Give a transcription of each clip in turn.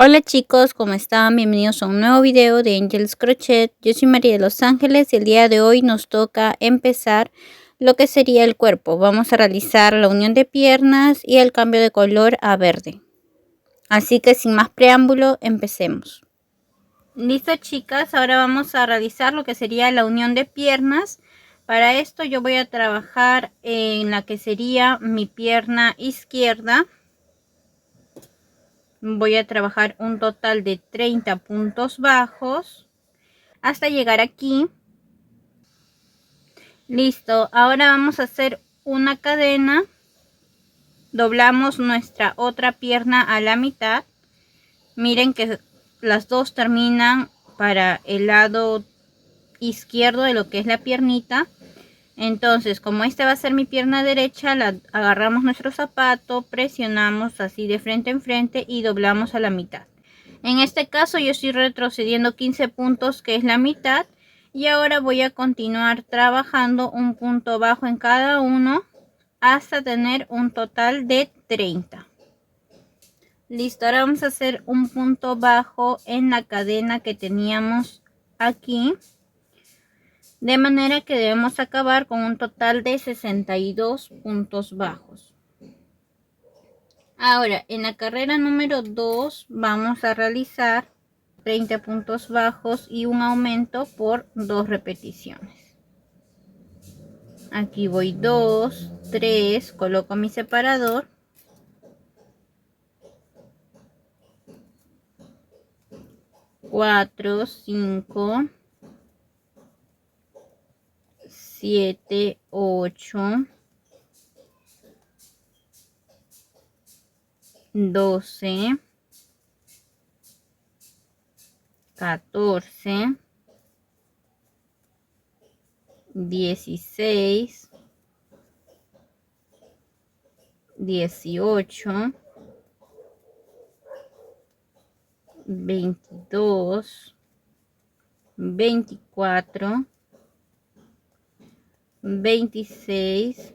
Hola chicos, ¿cómo están? Bienvenidos a un nuevo video de Angels Crochet. Yo soy María de Los Ángeles y el día de hoy nos toca empezar lo que sería el cuerpo. Vamos a realizar la unión de piernas y el cambio de color a verde. Así que sin más preámbulo, empecemos. Listo chicas, ahora vamos a realizar lo que sería la unión de piernas. Para esto yo voy a trabajar en la que sería mi pierna izquierda. Voy a trabajar un total de 30 puntos bajos hasta llegar aquí. Listo, ahora vamos a hacer una cadena. Doblamos nuestra otra pierna a la mitad. Miren que las dos terminan para el lado izquierdo de lo que es la piernita. Entonces, como esta va a ser mi pierna derecha, agarramos nuestro zapato, presionamos así de frente en frente y doblamos a la mitad. En este caso yo estoy retrocediendo 15 puntos, que es la mitad, y ahora voy a continuar trabajando un punto bajo en cada uno hasta tener un total de 30. Listo, ahora vamos a hacer un punto bajo en la cadena que teníamos aquí. De manera que debemos acabar con un total de 62 puntos bajos. Ahora, en la carrera número 2 vamos a realizar 30 puntos bajos y un aumento por 2 repeticiones. Aquí voy 2, 3, coloco mi separador. 4, 5, 7, 8, 12, 14, 16, 18, 22, 24, 26,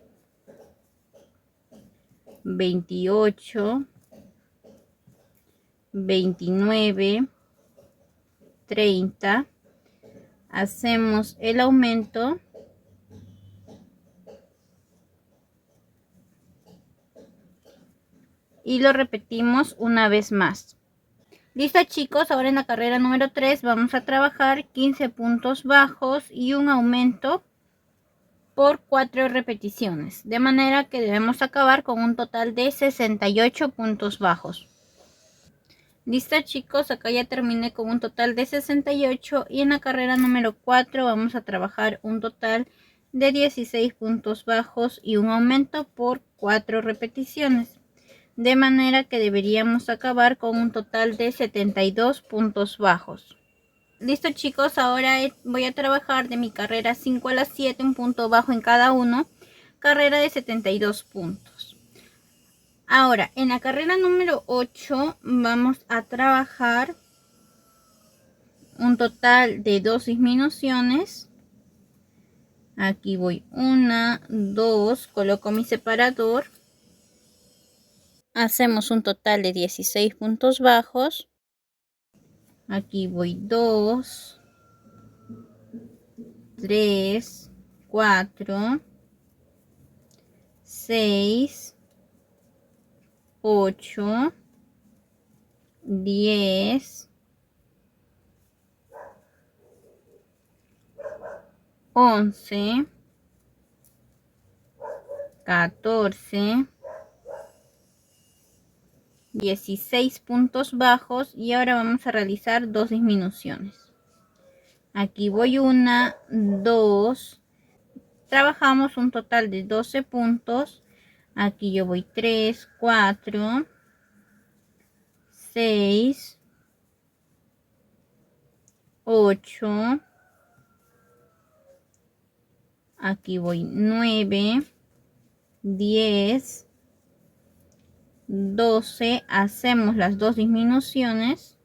28, 29, 30. Hacemos el aumento y lo repetimos una vez más. Listo chicos, ahora en la carrera número 3 vamos a trabajar 15 puntos bajos y un aumento por 4 repeticiones, de manera que debemos acabar con un total de 68 puntos bajos. Listo chicos, acá ya terminé con un total de 68 y en la carrera número 4 vamos a trabajar un total de 16 puntos bajos y un aumento por 4 repeticiones, de manera que deberíamos acabar con un total de 72 puntos bajos. Listo chicos, ahora voy a trabajar de mi carrera 5 a la 7, un punto bajo en cada uno, carrera de 72 puntos. Ahora, en la carrera número 8 vamos a trabajar un total de 2 disminuciones. Aquí voy 1, 2, coloco mi separador. Hacemos un total de 16 puntos bajos. Aquí voy 2, 3, 4, 6, 8, 10, 11, 14, 16 puntos bajos y ahora vamos a realizar 2 disminuciones. Aquí voy 1, 2, trabajamos un total de 12 puntos. Aquí yo voy 3, 4, 6, 8, aquí voy 9, 10, 12, hacemos las 2 disminuciones.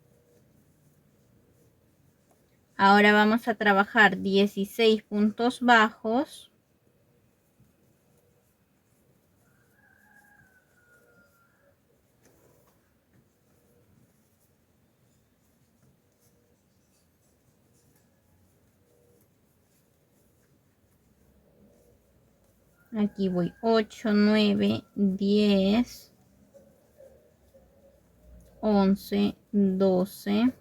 Ahora vamos a trabajar 16 puntos bajos. Aquí voy 8, 9, 10, 11, 12,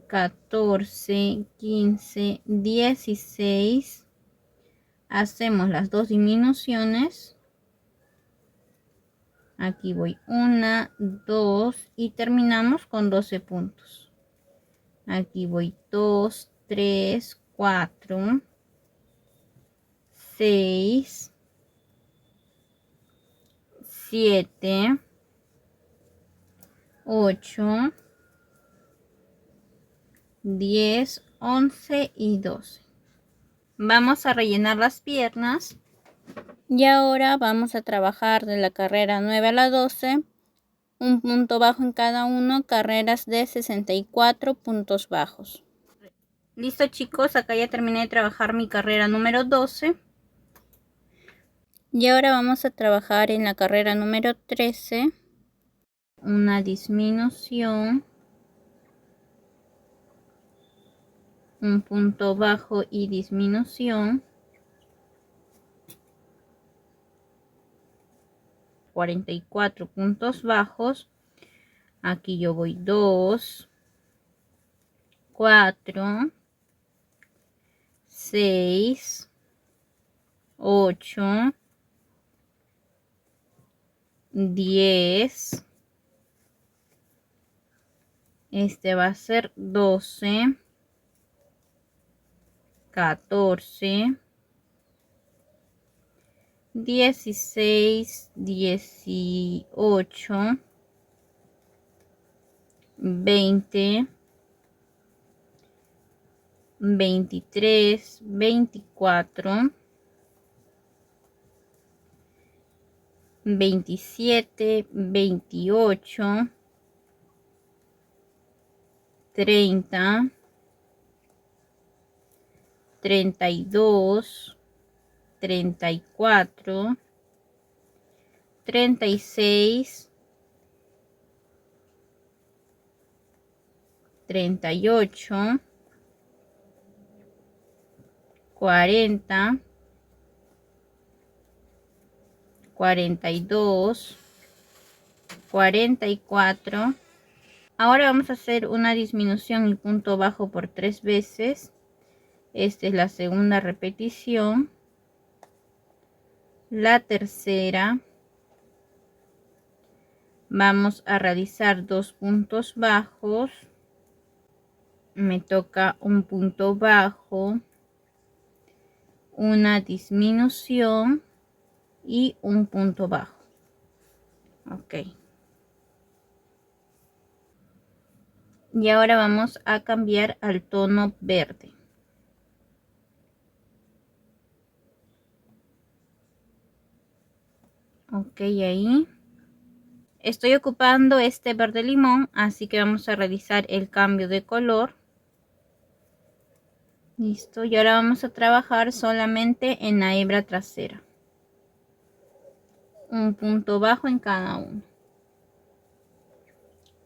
14, 15, 16. Hacemos las dos disminuciones. Aquí voy 1, 2 y terminamos con 12 puntos. Aquí voy 2, 3, 4, 6, 7, 8, 10, 11 y 12. Vamos a rellenar las piernas. Y ahora vamos a trabajar de la carrera 9 a la 12, un punto bajo en cada uno, carreras de 64 puntos bajos. Listo chicos, acá ya terminé de trabajar mi carrera número 12. Y ahora vamos a trabajar en la carrera número 13, una disminución, un punto bajo y disminución, 44 puntos bajos. Aquí yo voy 2, 4, 6, 8, 10, este va a ser 12, 14, 16, 18, 20, 23, 24, 27, 28, 30, 32, 34, 36, 38, 40, 42, 44. Ahora vamos a hacer una disminución y punto bajo por 3 veces. Esta es la segunda repetición. La tercera. Vamos a realizar 2 puntos bajos. Me toca un punto bajo, una disminución y un punto bajo. Ok. Y ahora vamos a cambiar al tono verde. Ok, ahí. Estoy ocupando este verde limón, así que vamos a realizar el cambio de color. Listo, y ahora vamos a trabajar solamente en la hebra trasera. Un punto bajo en cada uno.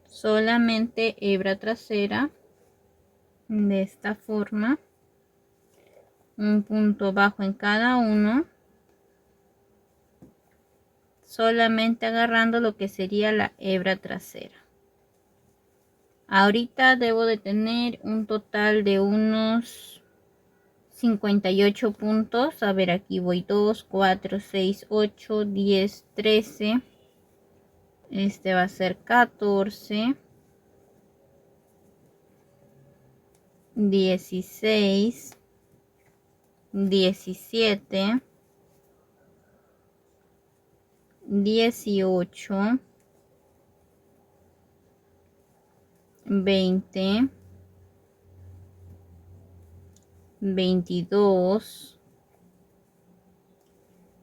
Solamente hebra trasera. De esta forma. Un punto bajo en cada uno. Solamente agarrando lo que sería la hebra trasera. Ahorita debo de tener un total de unos 58 puntos. A ver, aquí voy 2, 4, 6, 8, 10, 13. Este va a ser 14, 16, 17, 18, 20, 22,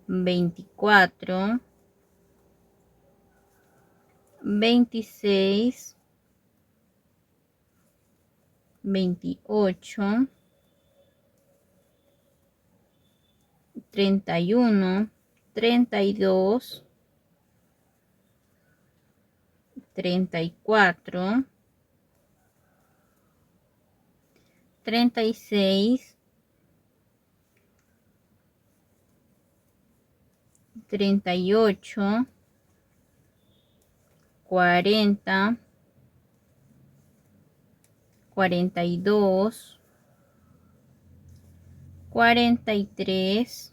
24, 26, 28, 31, 32, 34, 36, 38, 40, 42, 43,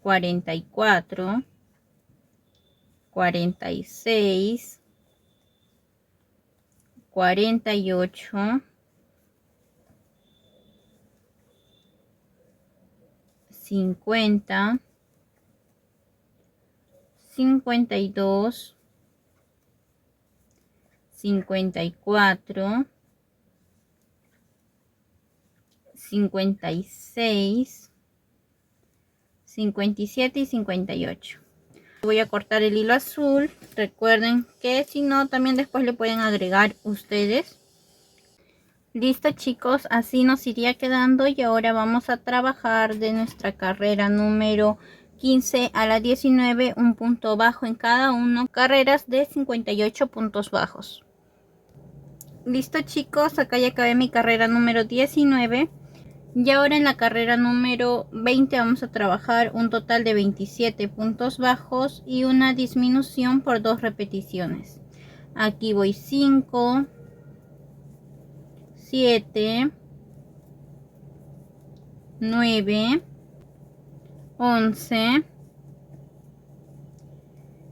44, 46, 48, 50, 52, 54, 56, 57 y 58. Voy a cortar el hilo azul. Recuerden que si no, también después le pueden agregar ustedes. Listo chicos, así nos iría quedando y ahora vamos a trabajar de nuestra carrera número 15 a la 19 un punto bajo en cada uno, carreras de 58 puntos bajos. Listo chicos, acá ya acabé mi carrera número 19 y ahora en la carrera número 20 vamos a trabajar un total de 27 puntos bajos y una disminución por 2 repeticiones. Aquí voy 5, 7, 9, 11,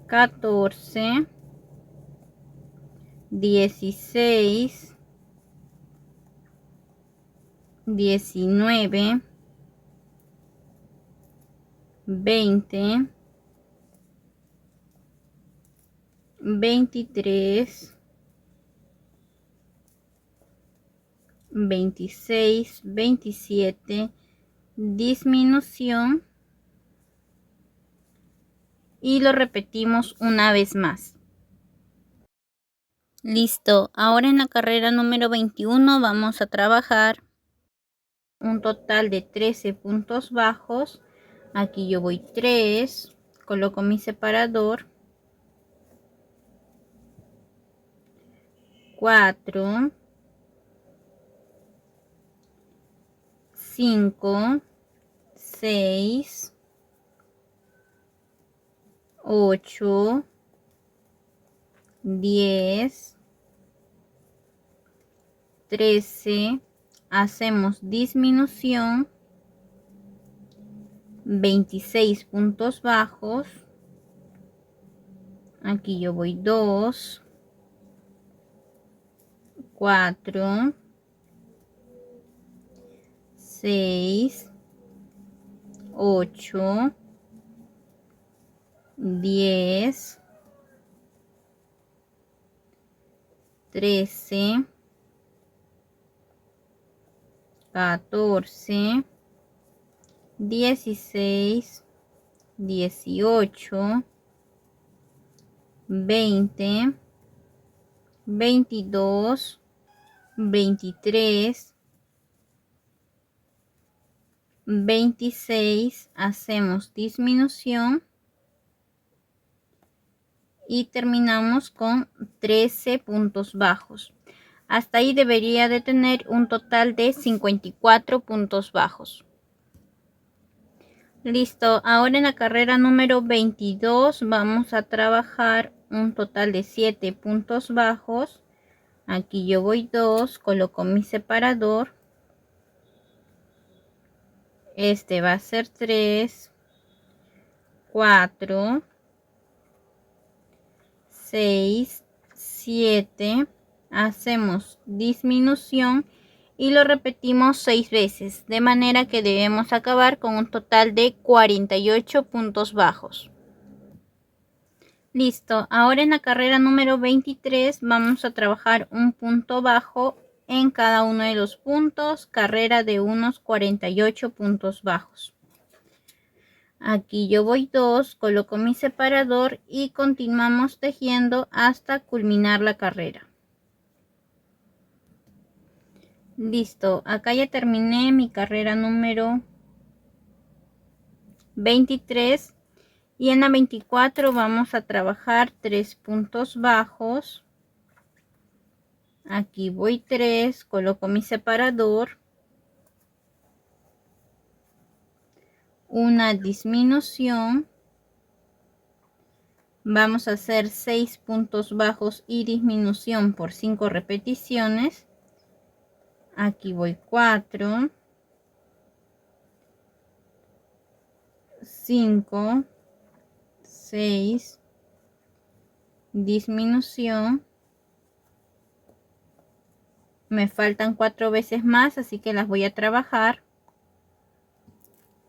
14, 16, 19, 20, 23, 26, 27, disminución y lo repetimos una vez más. Listo, ahora en la carrera número 21 vamos a trabajar un total de 13 puntos bajos. Aquí yo voy 3, coloco mi separador, 4, 5, 6, 8, 10, 13, hacemos disminución, 26 puntos bajos, aquí yo voy 2, 4, 6, 8, 10, 13, 14, 16, 18, 20, 22, 23, 26, hacemos disminución y terminamos con 13 puntos bajos. Hasta ahí debería de tener un total de 54 puntos bajos. Listo, ahora en la carrera número 22 vamos a trabajar un total de 7 puntos bajos. Aquí yo voy 2, coloco mi separador. Este va a ser 3, 4, 6, 7, hacemos disminución y lo repetimos 6 veces, de manera que debemos acabar con un total de 48 puntos bajos. Listo, ahora en la carrera número 23 vamos a trabajar un punto bajo en cada uno de los puntos, carrera de unos 48 puntos bajos. Aquí yo voy 2, coloco mi separador y continuamos tejiendo hasta culminar la carrera. Listo, acá ya terminé mi carrera número 23 y en la 24 vamos a trabajar 3 puntos bajos. Aquí voy 3, coloco mi separador, una disminución Vamos a hacer 6 puntos bajos y disminución por 5 repeticiones. Aquí voy 4, 5, 6, disminución. Me faltan 4 veces más, así que las voy a trabajar.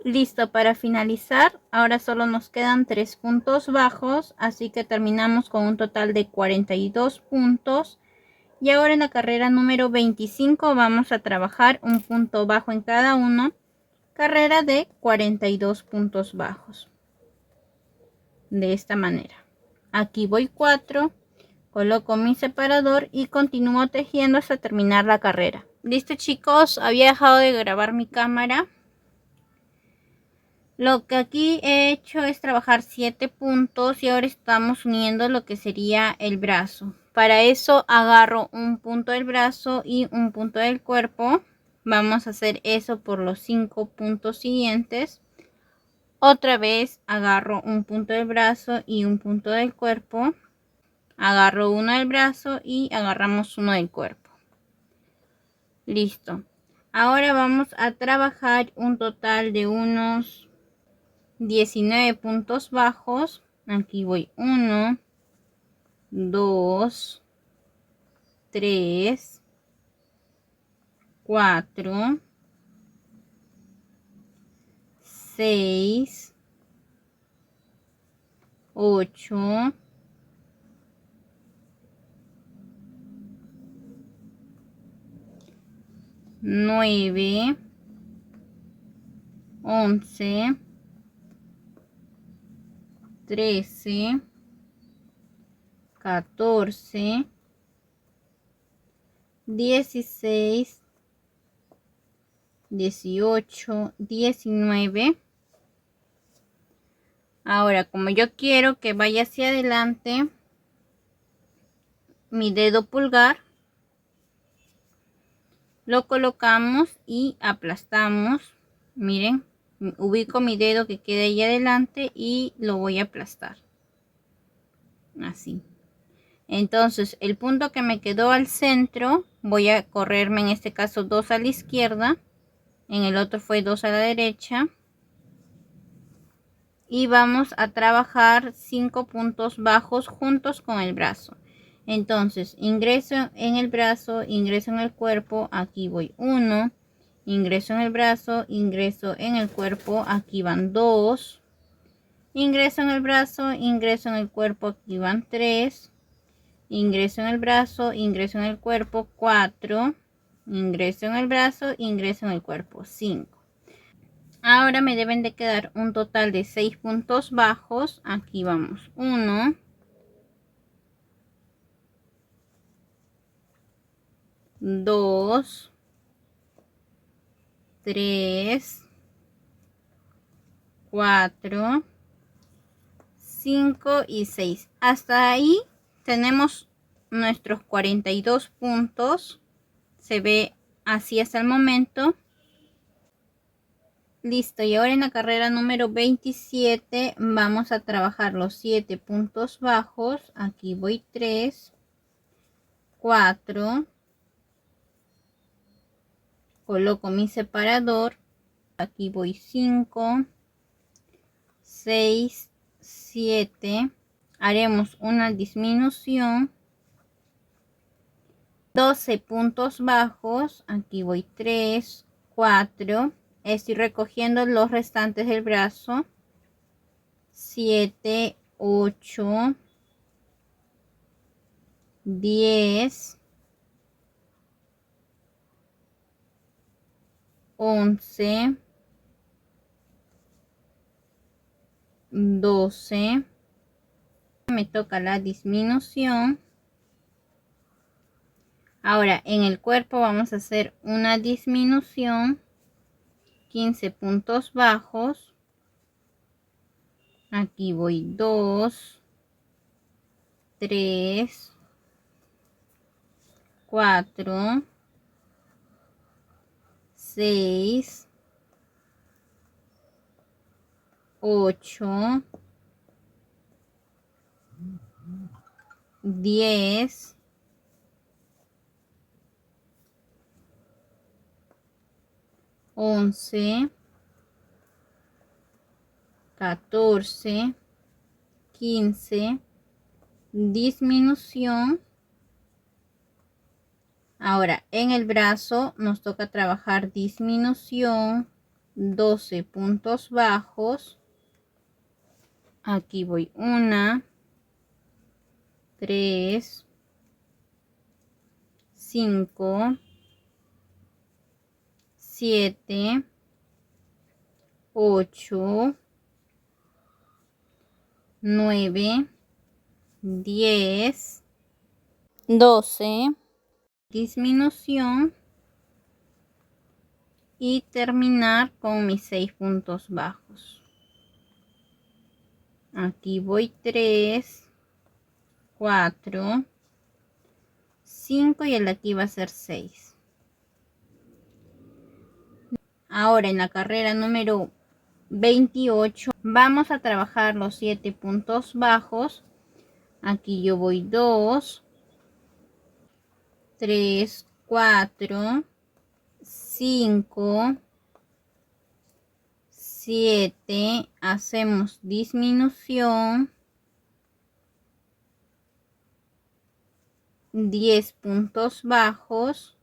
Listo, para finalizar, ahora solo nos quedan 3 puntos bajos, así que terminamos con un total de 42 puntos. Y ahora en la carrera número 25 vamos a trabajar un punto bajo en cada uno, carrera de 42 puntos bajos. De esta manera. Aquí voy 4, coloco mi separador y continúo tejiendo hasta terminar la carrera. Listo chicos, había dejado de grabar mi cámara. Lo que aquí he hecho es trabajar 7 puntos y ahora estamos uniendo lo que sería el brazo. Para eso agarro un punto del brazo y un punto del cuerpo. Vamos a hacer eso por los 5 puntos siguientes. Otra vez agarro un punto del brazo y un punto del cuerpo. Agarro uno del brazo y agarramos uno del cuerpo. Listo. Ahora vamos a trabajar un total de unos 19 puntos bajos. Aquí voy 1, 2, 3, 4, 6, 8, 9, 11, 13, 14, 16, 18, 19. Ahora, como yo quiero que vaya hacia adelante, mi dedo pulgar lo colocamos y aplastamos. Miren, ubico mi dedo que quede ahí adelante y lo voy a aplastar. Así. Entonces, el punto que me quedó al centro, voy a correrme en este caso 2 a la izquierda. En el otro fue 2 a la derecha. Y vamos a trabajar 5 puntos bajos juntos con el brazo. Entonces ingreso en el brazo, ingreso en el cuerpo, aquí voy 1, ingreso en el brazo, ingreso en el cuerpo, aquí van 2, ingreso en el brazo, ingreso en el cuerpo, aquí van 3, ingreso en el brazo, ingreso en el cuerpo, 4, ingreso en el brazo, ingreso en el cuerpo, 5. Ahora me deben de quedar un total de 6 puntos bajos. Aquí vamos 1, 2, 3, 4, 5 y 6. Hasta ahí tenemos nuestros 42 puntos. Se ve así hasta el momento. Listo, y ahora en la carrera número 27 vamos a trabajar los 7 puntos bajos. Aquí voy 3, 4, coloco mi separador, aquí voy 5, 6, 7, haremos una disminución, 12 puntos bajos, aquí voy 3, 4, estoy recogiendo los restantes del brazo, 7, 8, 10, 11, 12, me toca la disminución. Ahora en el cuerpo vamos a hacer una disminución, 15 puntos bajos, aquí voy 2, 3, 4, 6, 8, 10, 11, 14, 15, disminución. Ahora en el brazo nos toca trabajar disminución, 12 puntos bajos. Aquí voy 1, 3, 5, 7, 8, 9, 10, 12, disminución y terminar con mis 6 puntos bajos. Aquí voy 3, 4, 5 y el de aquí va a ser 6. Ahora en la carrera número 28 vamos a trabajar los 7 puntos bajos. Aquí yo voy 2, 3, 4, 5, 7, hacemos disminución, 10 puntos bajos.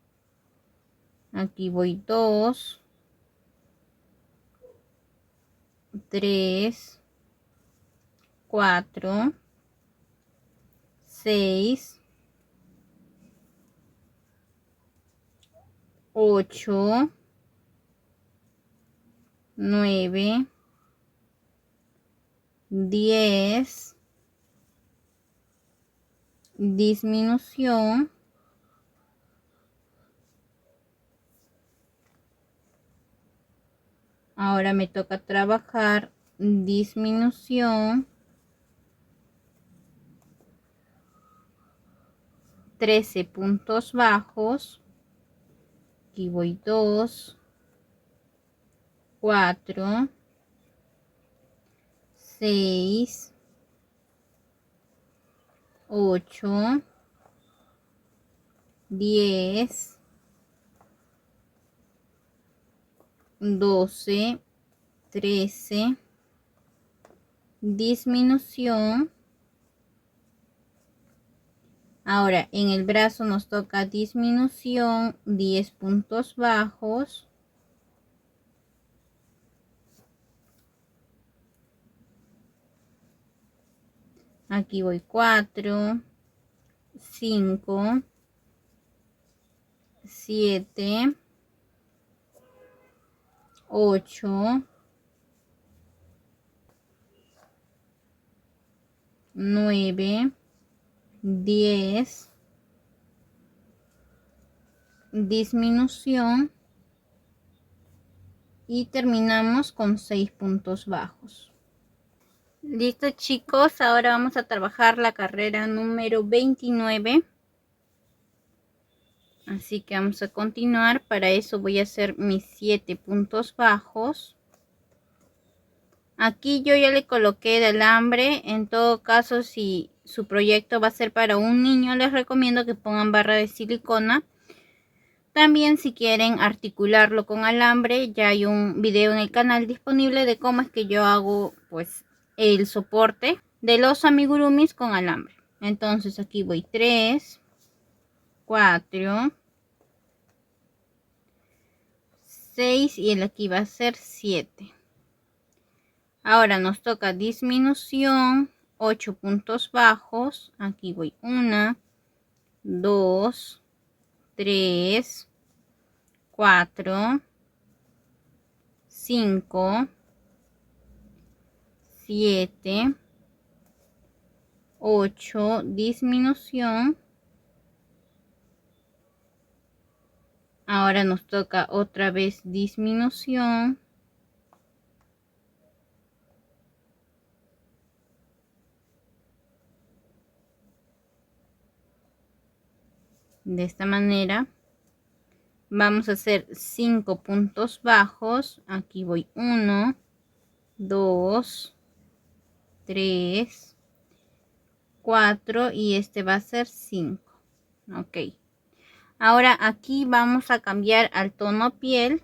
Aquí voy 2, 3, 4, 6, 8, 9, 10, disminución. Ahora me toca trabajar disminución, 13 puntos bajos. Aquí voy 2, 4, 6, 8, 10, 12, 13, disminución. Ahora en el brazo nos toca disminución, 10 puntos bajos. Aquí voy 4, 5, 7, 8, 9, 10, disminución y terminamos con 6 puntos bajos. Listo chicos, ahora vamos a trabajar la carrera número 29. Así que vamos a continuar. Para eso voy a hacer mis 7 puntos bajos. Aquí yo ya le coloqué de alambre. En todo caso, si su proyecto va a ser para un niño, les recomiendo que pongan barra de silicona. También si quieren articularlo con alambre, ya hay un video en el canal disponible de cómo es que yo hago pues el soporte de los amigurumis con alambre. Entonces aquí voy 3, 4, 6 y el aquí va a ser 7. Ahora nos toca disminución, 8 puntos bajos. Aquí voy 1, 2, 3, 4, 5, 7, 8, disminución. Ahora nos toca otra vez disminución. De esta manera vamos a hacer 5 puntos bajos. Aquí voy 1, 2, 3, 4 y este va a ser 5. Ok. Ahora aquí vamos a cambiar al tono piel,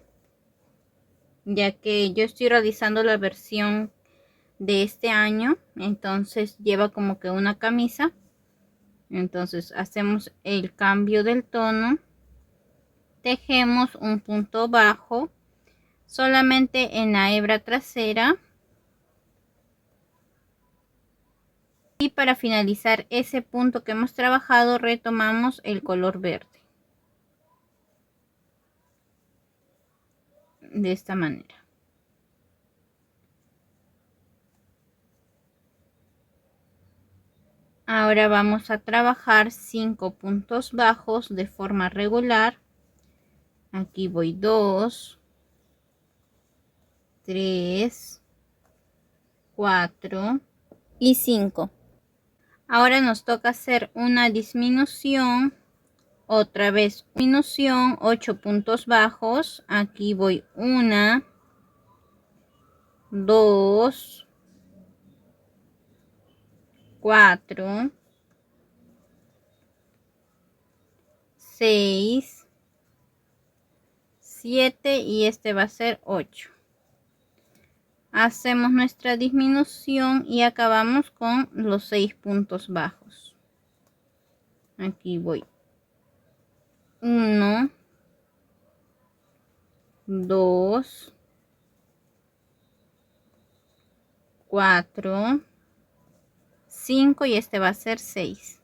ya que yo estoy realizando la versión de este año, entonces lleva como que una camisa. Entonces hacemos el cambio del tono, tejemos un punto bajo solamente en la hebra trasera y para finalizar ese punto que hemos trabajado retomamos el color verde de esta manera. Ahora vamos a trabajar 5 puntos bajos de forma regular. Aquí voy 2, 3, 4 y 5. Ahora nos toca hacer una disminución, otra vez disminución, 8 puntos bajos. Aquí voy 1, 2, 4, 6, 7 y este va a ser 8. Hacemos nuestra disminución y acabamos con los 6 puntos bajos. Aquí voy 1, 2, 4, 5 y este va a ser 6.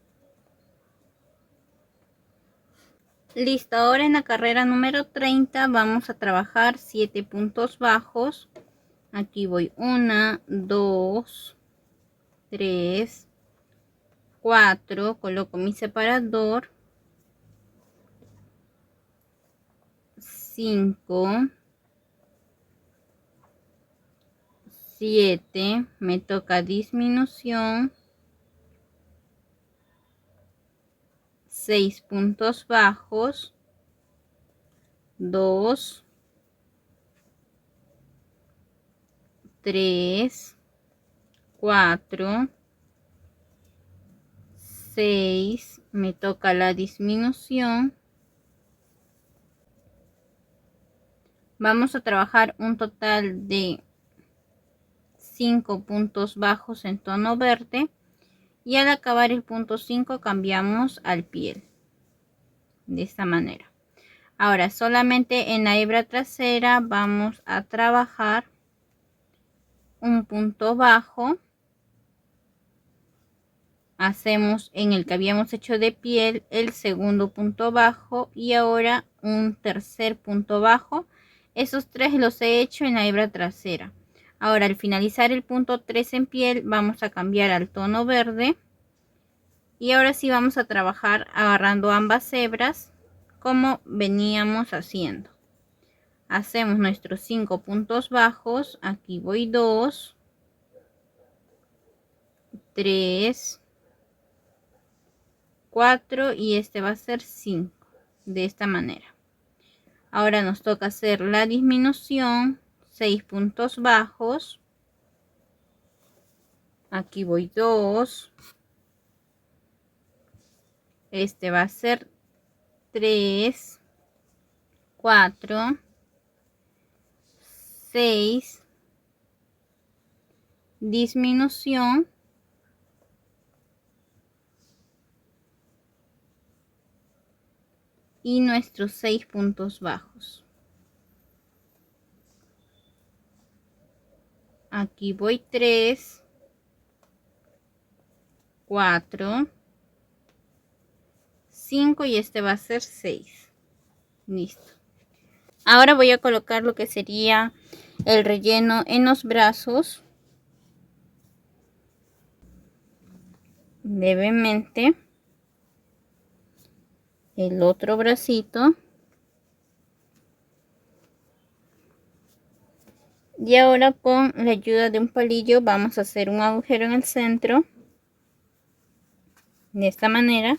Listo, ahora en la carrera número 30 vamos a trabajar 7 puntos bajos. Aquí voy 1, 2, 3, 4, coloco mi separador, 5, 7, me toca disminución, 6 puntos bajos, 2, 3, 4, 6, me toca la disminución. Vamos a trabajar un total de 5 puntos bajos en tono verde y al acabar el punto 5 cambiamos al piel de esta manera. Ahora solamente en la hebra trasera vamos a trabajar un punto bajo, hacemos en el que habíamos hecho de piel el segundo punto bajo y ahora un tercer punto bajo. Esos 3 los he hecho en la hebra trasera. Ahora al finalizar el punto 3 en piel vamos a cambiar al tono verde y ahora sí vamos a trabajar agarrando ambas hebras como veníamos haciendo. Hacemos nuestros 5 puntos bajos. Aquí voy 2, 3, 4 y este va a ser 5 de esta manera. Ahora nos toca hacer la disminución, 6 puntos bajos. Aquí voy 2, este va a ser 3, 4, 6, disminución, y nuestros 6 puntos bajos. Aquí voy 3, 4, 5 y este va a ser 6. Listo. Ahora voy a colocar lo que sería el relleno en los brazos. Levemente. El otro bracito. Y ahora con la ayuda de un palillo vamos a hacer un agujero en el centro. De esta manera.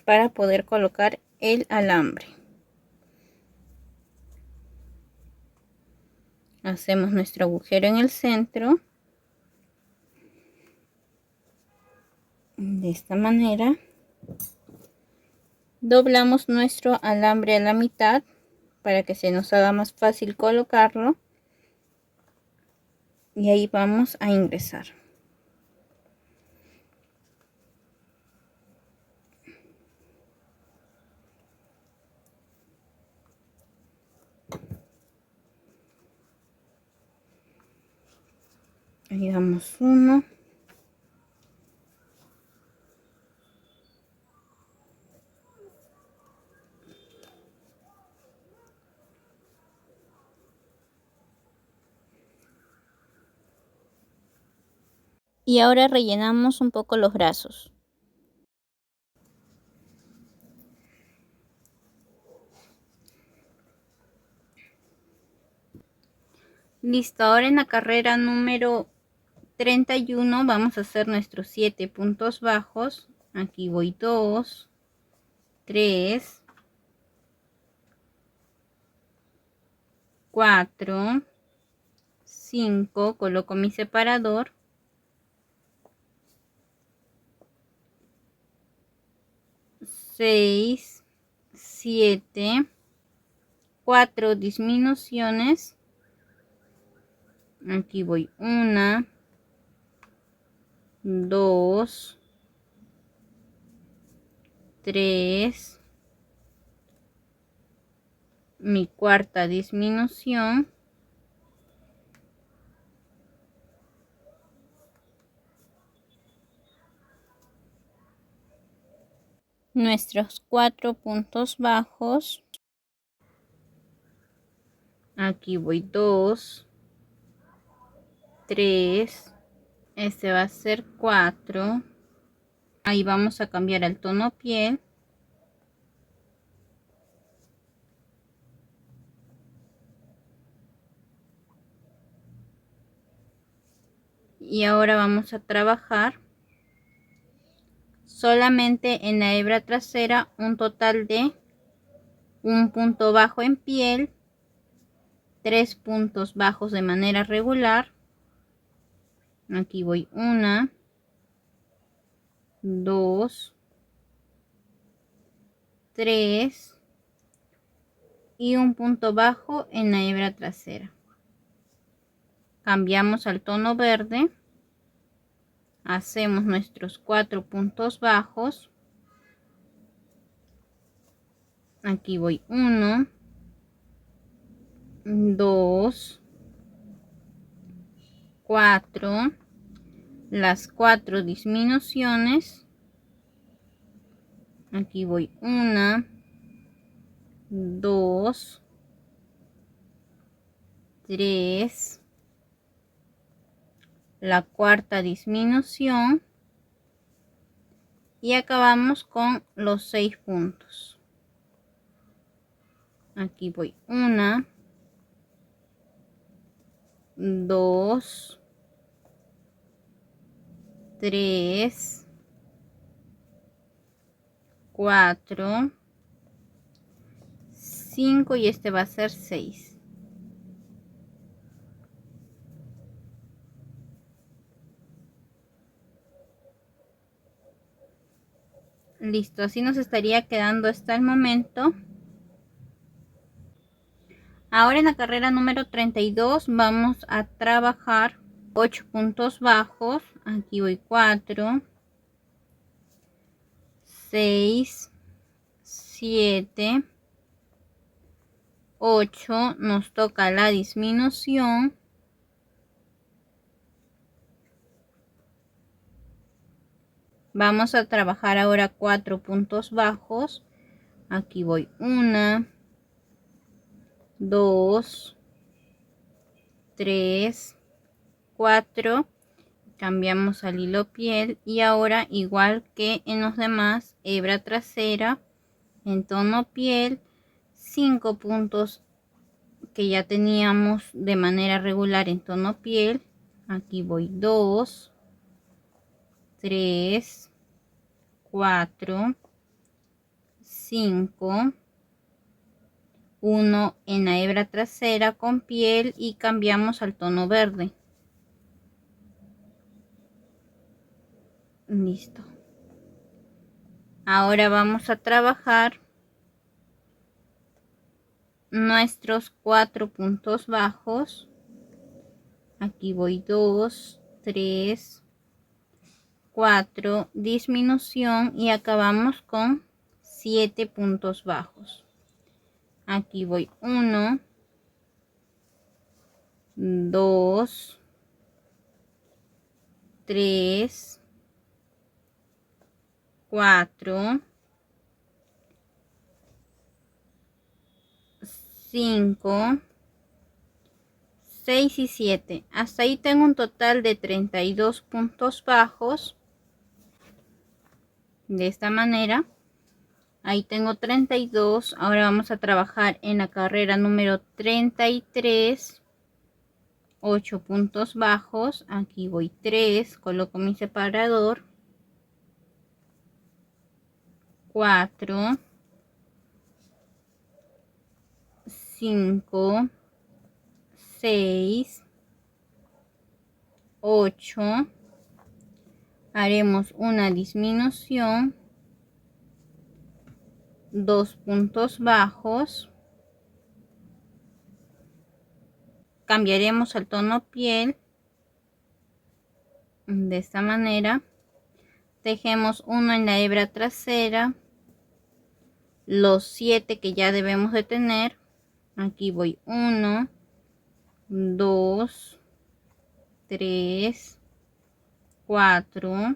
Para poder colocar el alambre. Hacemos nuestro agujero en el centro. De esta manera doblamos nuestro alambre a la mitad para que se nos haga más fácil colocarlo, y ahí vamos a ingresar. Ahí damos uno, y ahora rellenamos un poco los brazos. Listo, ahora en la carrera número 31 vamos a hacer nuestros 7 puntos bajos. Aquí voy 2, 3, 4, 5, coloco mi separador, 6, 7, 4 disminuciones. Aquí voy 1, 2, 3, mi cuarta disminución, nuestros 4 puntos bajos. Aquí voy 2, 3, este va a ser 4. Ahí vamos a cambiar el tono piel. Y ahora vamos a trabajar solamente en la hebra trasera un total de un punto bajo en piel, 3 puntos bajos de manera regular. Aquí voy 1, 2, 3 y un punto bajo en la hebra trasera. Cambiamos al tono verde, hacemos nuestros 4 puntos bajos. Aquí voy 1, 2, 4, las 4 disminuciones. Aquí voy 1, 2, 3, la cuarta disminución, y acabamos con los 6 puntos. Aquí voy 1, 2, 3, 4, 5 y este va a ser 6. Listo, así nos estaría quedando hasta el momento. Ahora en la carrera número 32 vamos a trabajar 8 puntos bajos. Aquí voy 4, 6, 7, 8, nos toca la disminución. Vamos a trabajar ahora 4 puntos bajos. Aquí voy 1, 2, 3, 4. Cambiamos al hilo piel y ahora, igual que en los demás, hebra trasera en tono piel, 5 puntos que ya teníamos de manera regular en tono piel. Aquí voy 2, 3, 4, 5, 1 en la hebra trasera con piel y cambiamos al tono verde. Listo. Ahora vamos a trabajar nuestros 4 puntos bajos. Aquí voy 2, 3, 4, disminución y acabamos con 7 puntos bajos. Aquí voy 1, 2, 3, 4, 5, 6 y 7. Hasta ahí tengo un total de 32 puntos bajos. De esta manera. Ahí tengo 32. Ahora vamos a trabajar en la carrera número 33. 8 puntos bajos. Aquí voy 3. Coloco mi separador. 4. 5. 6. 8. Haremos una disminución. 2 puntos bajos. Cambiaremos al tono piel de esta manera. Tejemos uno en la hebra trasera, los 7 que ya debemos de tener. Aquí voy 1, 2, 3, 4,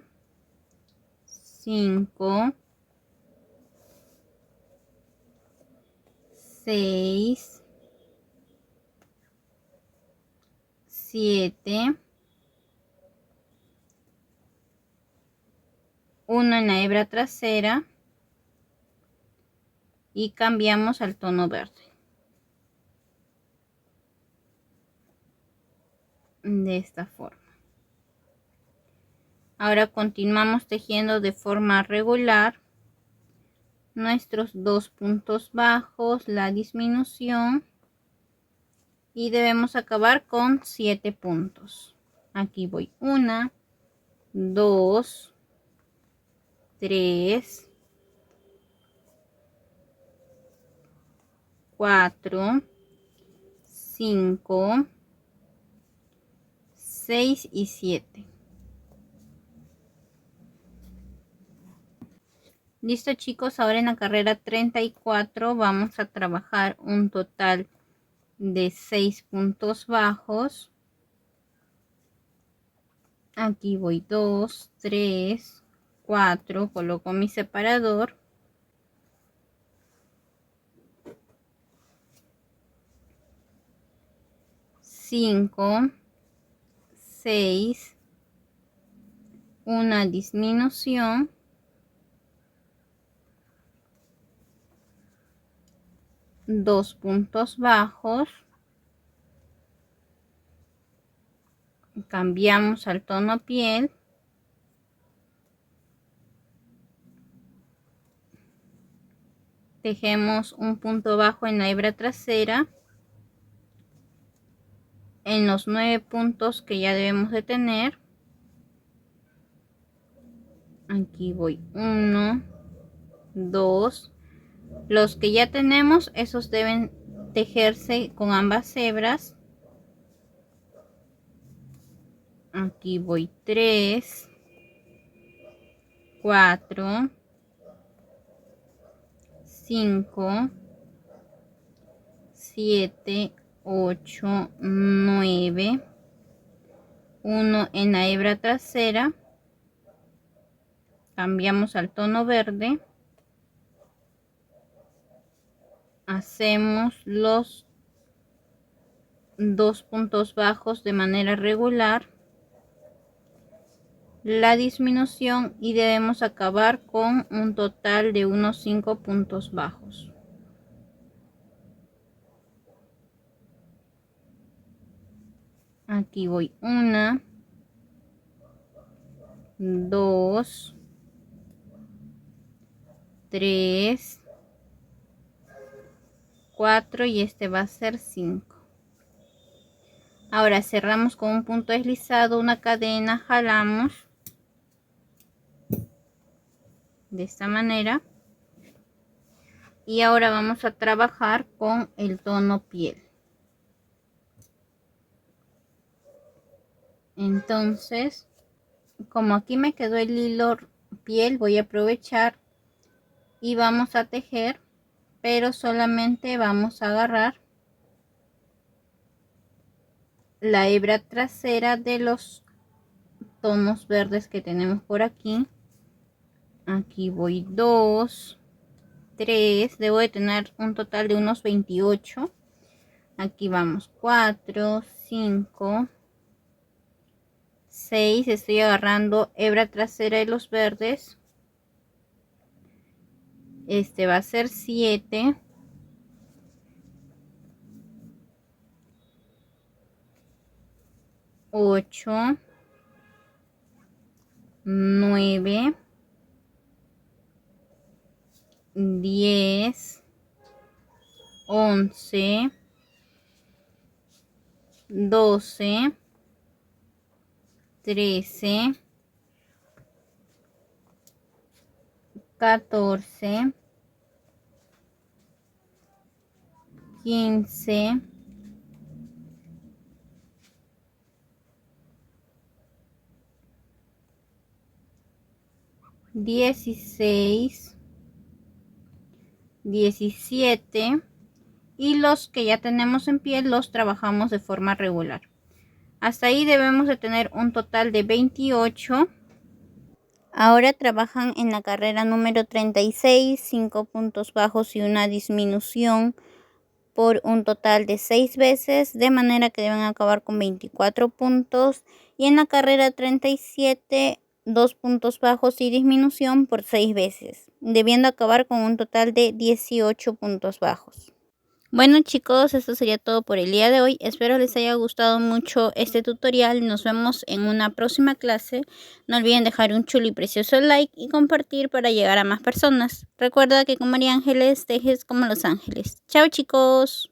5, 6, 7, 1 en la hebra trasera y cambiamos al tono verde. De esta forma. Ahora continuamos tejiendo de forma regular nuestros 2 puntos bajos, la disminución, y debemos acabar con 7 puntos. Aquí voy 1, 2, 3, 4, 5, 6 y 7. Listo, chicos, ahora en la carrera 34 vamos a trabajar un total de 6 puntos bajos. Aquí voy 2, 3, 4, coloco mi separador. 5, 6, una disminución, 2 puntos bajos, cambiamos al tono piel, tejemos un punto bajo en la hebra trasera en los 9 puntos que ya debemos de tener. Aquí voy 1, 2, los que ya tenemos, esos deben tejerse con ambas hebras. Aquí voy 3, 4, 5, 7, 8, 9, 1 en la hebra trasera, cambiamos al tono verde, hacemos los 2 puntos bajos de manera regular, la disminución, y debemos acabar con un total de unos 5 puntos bajos. Aquí voy 1, 2, 3, 4 y este va a ser 5. Ahora cerramos con un punto deslizado, una cadena, jalamos de esta manera. Y ahora vamos a trabajar con el tono piel. Entonces, como aquí me quedó el hilo piel, voy a aprovechar y vamos a tejer, pero solamente vamos a agarrar la hebra trasera de los tonos verdes que tenemos por aquí. Aquí voy 2, 3, debo de tener un total de unos 28. Aquí vamos 4, 5, 6, estoy agarrando hebra trasera de los verdes. Este va a ser 7, 8, 9, 10, 11, 12, 13, 14, 15, 16, 17 y los que ya tenemos en piel los trabajamos de forma regular. Hasta ahí debemos de tener un total de 28. Ahora trabajan en la carrera número 36, 5 puntos bajos y una disminución por un total de 6 veces, de manera que deben acabar con 24 puntos. Y en la carrera 37, 2 puntos bajos y disminución por 6 veces, debiendo acabar con un total de 18 puntos bajos. Bueno chicos, esto sería todo por el día de hoy. Espero les haya gustado mucho este tutorial. Nos vemos en una próxima clase. No olviden dejar un chulo y precioso like y compartir para llegar a más personas. Recuerda que con María Ángeles tejes como los ángeles. Chao chicos.